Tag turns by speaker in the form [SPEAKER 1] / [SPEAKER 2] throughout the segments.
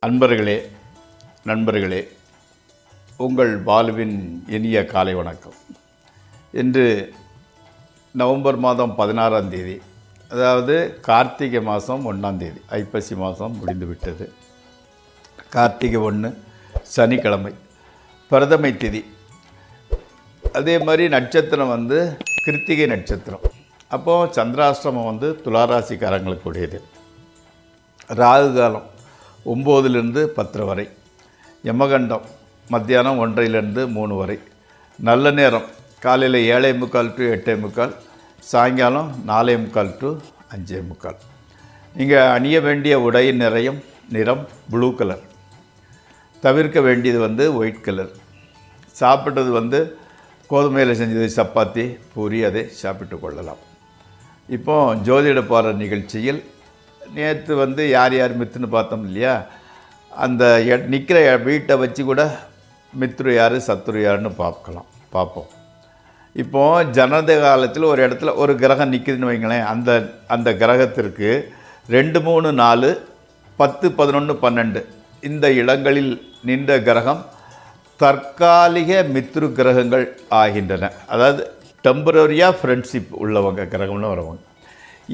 [SPEAKER 1] அன்பர்களே, நண்பர்களே, உங்கள் வாழ்வின் இனிய காலை வணக்கம். இன்று நவம்பர் மாதம் 16ஆம் தேதி, அதாவது கார்த்திகை மாதம் 1ஆம் தேதி, ஐப்பசி மாதம் முடிந்துவிட்டது. கார்த்திகை 1 சனிக்கிழமை, பிரதமை திதி. அதே மாதிரி நட்சத்திரம் கிருத்திகை நட்சத்திரம். அப்போது சந்திராஷ்டிரமம் துளாராசிக்காரங்களுக்கு உடையது. ராகு காலம் 9லிருந்து 10 வரை, யமகண்டம் மத்தியானம் 1லிருந்து 3 வரை, நல்ல நேரம் காலையில் 7:45 to 8:45, சாயங்காலம் 4:45 to 5:45. நீங்கள் அணிய வேண்டிய உடையின் நிறம் ப்ளூ கலர். தவிர்க்க வேண்டியது ஒயிட் கலர். சாப்பிட்டது கோதுமையில் செஞ்சது சப்பாத்தி, பூரி, அதை சாப்பிட்டு கொள்ளலாம். இப்போ ஜோதிட பார நிகழ்ச்சியில் நேற்று யார் மித்துன்னு பார்த்தோம் இல்லையா? அந்த நிற்கிற வீட்டை வச்சு கூட மித்ரு யார் சத்ரு யாருன்னு பார்ப்போம். இப்போது ஜனத காலத்தில் ஒரு இடத்துல ஒரு கிரகம் நிற்குதுன்னு வைங்களேன். அந்த கிரகத்திற்கு 2, 3, 4, 10, 11, 12 இந்த இடங்களில் நின்ற கிரகம் தற்காலிக மித்ரு கிரகங்கள் ஆகின்றன. அதாவது டெம்பரரியாக ஃப்ரெண்ட்ஷிப் உள்ளவங்க கிரகம்னு வரவங்க.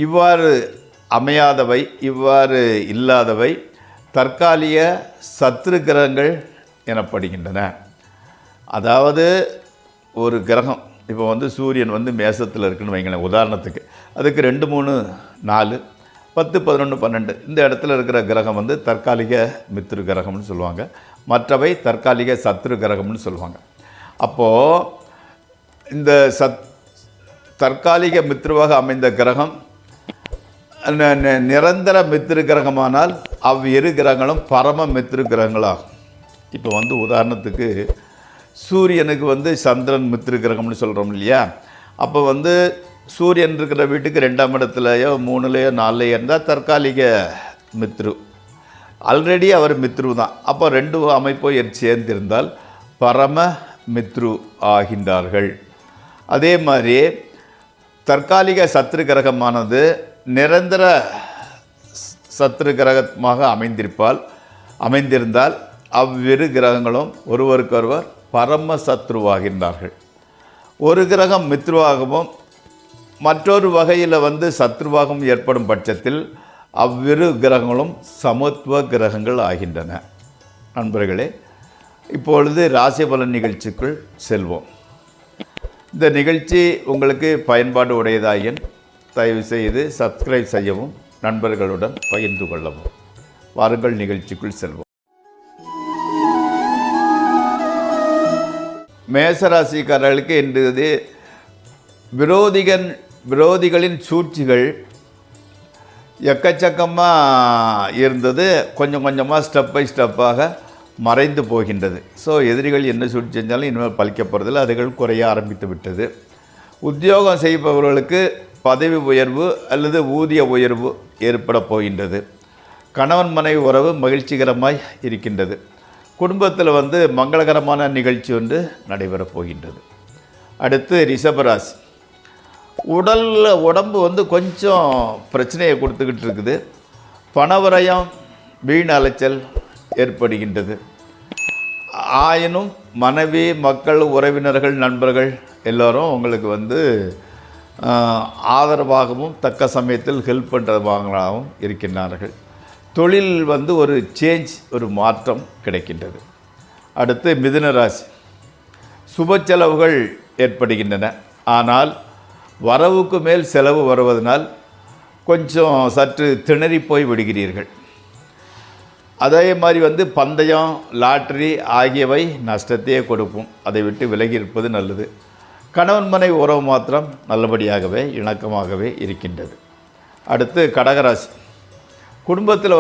[SPEAKER 1] இவ்வாறு அமையாதவை, இவ்வாறு இல்லாதவை தற்காலிக சத்ரு கிரகங்கள் எனப்படுகின்றன. அதாவது ஒரு கிரகம் இப்போ சூரியன் மேசத்தில் இருக்குன்னு வைங்களேன் உதாரணத்துக்கு. அதுக்கு 2, 3, 4, 10, 11, 12 இந்த இடத்துல இருக்கிற கிரகம் தற்காலிக மித்ரு கிரகம்னு சொல்லுவாங்க. மற்றவை தற்காலிக சத்ரு கிரகம்னு சொல்லுவாங்க. அப்போது இந்த தற்காலிக மித்ருவாக அமைந்த கிரகம் நிரந்தர மித்ரு கிரகமானால் அவ்விரு கிரகங்களும் பரம மித்ரு கிரகங்களாகும். இப்போ உதாரணத்துக்கு சூரியனுக்கு சந்திரன் மித்ரு கிரகம்னு சொல்கிறோம் இல்லையா? அப்போ சூரியன் இருக்கிற வீட்டுக்கு 2ஆம் இடத்துலையோ 3லையோ 4லையோ இருந்தால் தற்காலிக மித்ரு. ஆல்ரெடி அவர் மித்ரு தான். அப்போ 2 அமைப்போ சேர்ந்திருந்தால் பரம மித்ரு ஆகின்றார்கள். அதே மாதிரி தற்காலிக சத்ரு கிரகமானது நிரந்தர சத்ரு கிரகமாக அமைந்திருந்தால் அவ்விரு கிரகங்களும் ஒருவருக்கொருவர் பரம சத்ருவாகின்றார்கள். ஒரு கிரகம் மித்ருவாகவும் மற்றொரு வகையில் சத்ருவாகவும் ஏற்படும் பட்சத்தில் அவ்விரு கிரகங்களும் சமத்துவ கிரகங்கள் ஆகின்றன. நண்பர்களே, இப்பொழுது ராசி பலன் நிகழ்ச்சிக்குள் செல்வோம். இந்த நிகழ்ச்சி உங்களுக்கு பயன்பாடு உடையதாயின் தயவு செய்து சப்ஸ்கிரைப் செய்யவும், நண்பர்களுடன் பகிர்ந்து கொள்ளவும். வாருங்கள் நிகழ்ச்சிக்குள் செல்வோம். மேசராசிக்காரர்களுக்கு இன்று விரோதிகளின் சூழ்ச்சிகள் எக்கச்சக்கமாக இருந்தது. கொஞ்சம் கொஞ்சமாக ஸ்டெப் பை ஸ்டெப்பாக மறைந்து போகின்றது. ஸோ எதிரிகள் என்ன சூழ்ச்சி செஞ்சாலும் இனிமேல் பலிக்க போகிறதில்ல, அதுகள் குறைய ஆரம்பித்து விட்டது. உத்தியோகம் செய்பவர்களுக்கு பதவி உயர்வு அல்லது ஊதிய உயர்வு ஏற்பட போகின்றது. கணவன் மனைவி உறவு மகிழ்ச்சிகரமாய் இருக்கின்றது. குடும்பத்தில் மங்களகரமான நிகழ்ச்சி ஒன்று நடைபெறப் போகின்றது. அடுத்து ரிஷபராசி. உடம்பு கொஞ்சம் பிரச்சனையை கொடுத்துக்கிட்டு இருக்குது. பணவரயம், வீண் அலைச்சல் ஏற்படுகின்றது. ஆயினும் மனைவி, மக்கள், உறவினர்கள், நண்பர்கள் எல்லோரும் உங்களுக்கு ஆதரவாகவும் தக்க சமயத்தில் ஹெல்ப் பண்ணுறவாகவும் இருக்கின்றார்கள். தொழில் ஒரு சேஞ்ச், ஒரு மாற்றம் கிடைக்கின்றது. அடுத்து மிதுன ராசி. சுப செலவுகள் ஏற்படுகின்றன. ஆனால் வரவுக்கு மேல் செலவு வருவதனால் கொஞ்சம் சற்று திணறி போய் விடுகிறீர்கள். அதே மாதிரி பந்தயம், லாட்ரி ஆகியவை நஷ்டத்தையே கொடுக்கும். அதை விட்டு விலகி இருப்பது நல்லது. கணவன் மனைவி உறவு மாத்திரம் நல்லபடியாகவே இணக்கமாகவே இருக்கின்றது. அடுத்து கடகராசி. குடும்பத்தில்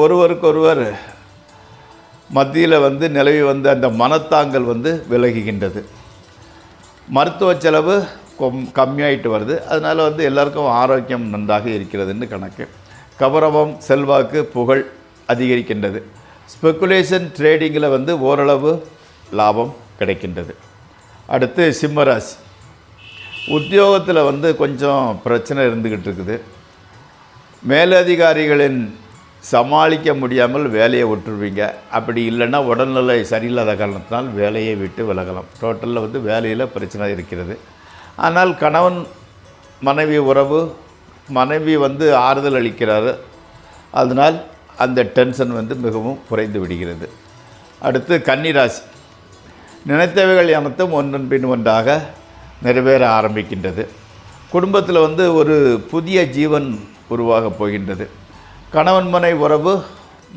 [SPEAKER 1] ஒருவருக்கொருவர் மத்தியில் நிலவி அந்த மனத்தாங்கல் விலகுகின்றது. மருத்துவ செலவு கம்மியாயிட்டு வருது. அதனால் எல்லாருக்கும் ஆரோக்கியம் நன்றாக இருக்கிறதுன்னு கணக்கு. கௌரவம், செல்வாக்கு, புகழ் அதிகரிக்கின்றது. ஸ்பெக்குலேஷன் ட்ரேடிங்கில் ஓரளவு லாபம் கிடைக்கின்றது. அடுத்து சிம்மராசி. உத்தியோகத்தில் கொஞ்சம் பிரச்சனை இருந்துக்கிட்டு இருக்குது. மேலதிகாரிகளின் சமாளிக்க முடியாமல் வேலையை விட்டுருவீங்க. அப்படி இல்லைன்னா உடல்நிலை சரியில்லாத காரணத்தினால் வேலையை விட்டு விலகலாம். டோட்டலில் வந்து வேலையில் பிரச்சனை இருக்கிறது. ஆனால் கணவன் மனைவி உறவு, மனைவி வந்து ஆறுதல் அளிக்கிறாரு, அதனால் அந்த டென்ஷன் வந்து மிகவும் குறைந்து விடுகிறது. அடுத்து கன்னிராசி. நினைத்தவைகள் அனைத்தும் ஒன்றன் பின் ஒன்றாக நிறைவேற ஆரம்பிக்கின்றது. குடும்பத்தில் வந்து ஒரு புதிய ஜீவன் உருவாகப் போகின்றது. கணவன் மனை உறவு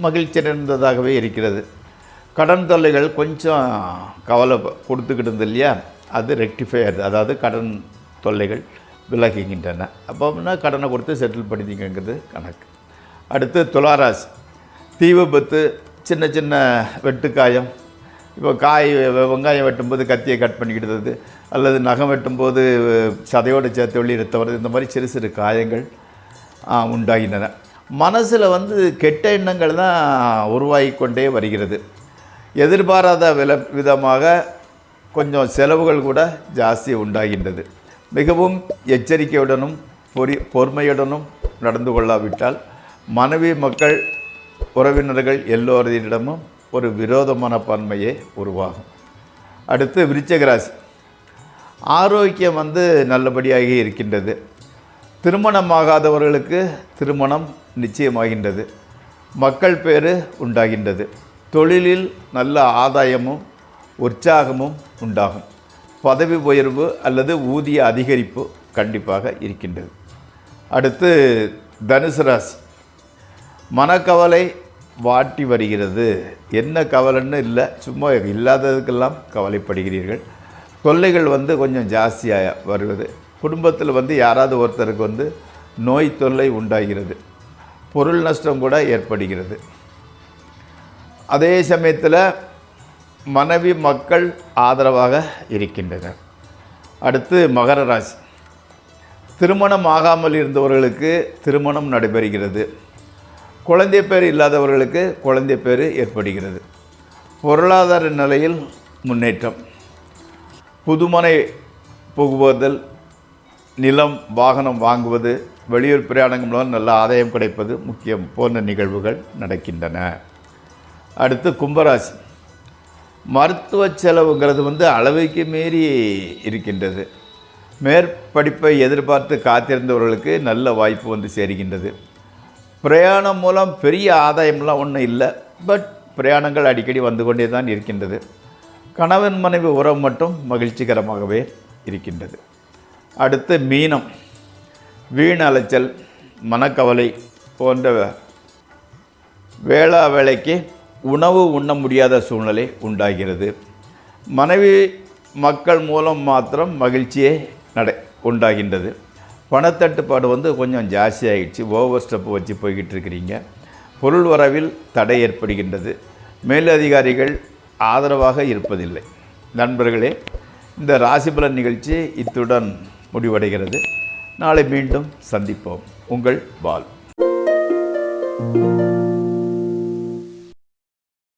[SPEAKER 1] மகிழ்ச்சி நிறைந்ததாகவே இருக்கிறது. கடன் தொல்லைகள் கொஞ்சம் கவலை கொடுத்துக்கிட்டு இருந்தது இல்லையா, அது ரெக்டிஃபை ஆகுது. அதாவது கடன் தொல்லைகள் விலகுகின்றன. அப்போனா கடனை கொடுத்து செட்டில் பண்ணிக்கிங்கிறது கணக்கு. அடுத்து துளாராசி. தீ விபத்து, சின்ன சின்ன வெட்டுக்காயம். இப்போ வெங்காயம் வெட்டும்போது கத்தியை கட் பண்ணிக்கிடுறது, அல்லது நகம் வெட்டும்போது சதையோடு சேர்த்து வெளியே ரத்தம், இந்த மாதிரி சிறு சிறு காயங்கள் உண்டாகின்றன. மனசில் வந்து கெட்ட எண்ணங்கள் தான் உருவாகி கொண்டே வருகிறது. எதிர்பாராத விதமாக கொஞ்சம் செலவுகள் கூட ஜாஸ்தி உண்டாகின்றது. மிகவும் எச்சரிக்கையுடனும் பொறுமையுடனும் நடந்து கொள்ளாவிட்டால் மனைவி, மக்கள், உறவினர்கள் எல்லோரிடமும் ஒரு விரோத மனப்பான்மையே உருவாகும். அடுத்து விருச்சிக ராசி. ஆரோக்கியம் வந்து நல்லபடியாக இருக்கின்றது. திருமணமாகாதவர்களுக்கு திருமணம் நிச்சயமாகின்றது. மக்கள் பேறு உண்டாகின்றது. தொழிலில் நல்ல ஆதாயமும் உற்சாகமும் உண்டாகும். பதவி உயர்வு அல்லது ஊதிய அதிகரிப்பு கண்டிப்பாக இருக்கின்றது. அடுத்து தனுசு ராசி. மனக்கவலை வாட்டி வருகிறது. என்ன கவலைன்னு இல்லை, சும்மா இல்லாததுக்கெல்லாம் கவலைப்படுகிறீர்கள். தொல்லைகள் வந்து கொஞ்சம் ஜாஸ்தியாக வருவது. குடும்பத்தில் வந்து யாராவது ஒருத்தருக்கு வந்து நோய் தொல்லை உண்டாகிறது. பொருள் நஷ்டம் கூட ஏற்படுகிறது. அதே சமயத்தில் மனைவி, மக்கள் ஆதரவாக இருக்கின்றனர். அடுத்து மகர ராசி. திருமணம் ஆகாமல் இருந்தவர்களுக்கு திருமணம் நடைபெறுகிறது. குழந்தை பேர் இல்லாதவர்களுக்கு குழந்தை பேர் ஏற்படுகிறது. பொருளாதார நிலையில் முன்னேற்றம். புதுமனை புகுவதல், நிலம், வாகனம் வாங்குவது, வெளியூர் பிரயாணங்கள் மூலம் நல்ல ஆதாயம் கிடைப்பது முக்கியம் போன்ற நிகழ்வுகள் நடக்கின்றன. அடுத்து கும்பராசி. மருத்துவ செலவுங்கிறது வந்து அளவுக்கு மீறி இருக்கின்றது. மேற்படிப்பை எதிர்பார்த்து காத்திருந்தவர்களுக்கு நல்ல வாய்ப்பு வந்து சேருகின்றது. பிரயாணம் மூலம் பெரிய ஆதாயம்லாம் ஒன்றும் இல்லை, பட் பிரயாணங்கள் அடிக்கடி வந்து கொண்டே தான் இருக்கின்றது. கணவன் மனைவி உறவு மட்டும் மகிழ்ச்சிகரமாகவே இருக்கின்றது. அடுத்து மீனம். வீண் அலைச்சல், மனக்கவலை போன்ற வேளைக்கு உணவு உண்ண முடியாத சூழ்நிலை உண்டாகிறது. மனைவி, மக்கள் மூலம் மாத்திரம் மகிழ்ச்சியே உண்டாகின்றது. பணத்தட்டுப்பாடு வந்து கொஞ்சம் ஜாஸ்தி ஆகிடுச்சு. ஓவர் ஸ்டெப் வச்சு போய்கிட்டு இருக்கிறீங்க. பொருள் வரவில் தடை ஏற்படுகின்றது. மேலதிகாரிகள் ஆதரவாக இருப்பதில்லை. நண்பர்களே, இந்த ராசிபலன் நிகழ்ச்சி இத்துடன் முடிவடைகிறது. நாளை மீண்டும் சந்திப்போம். உங்கள் பால்.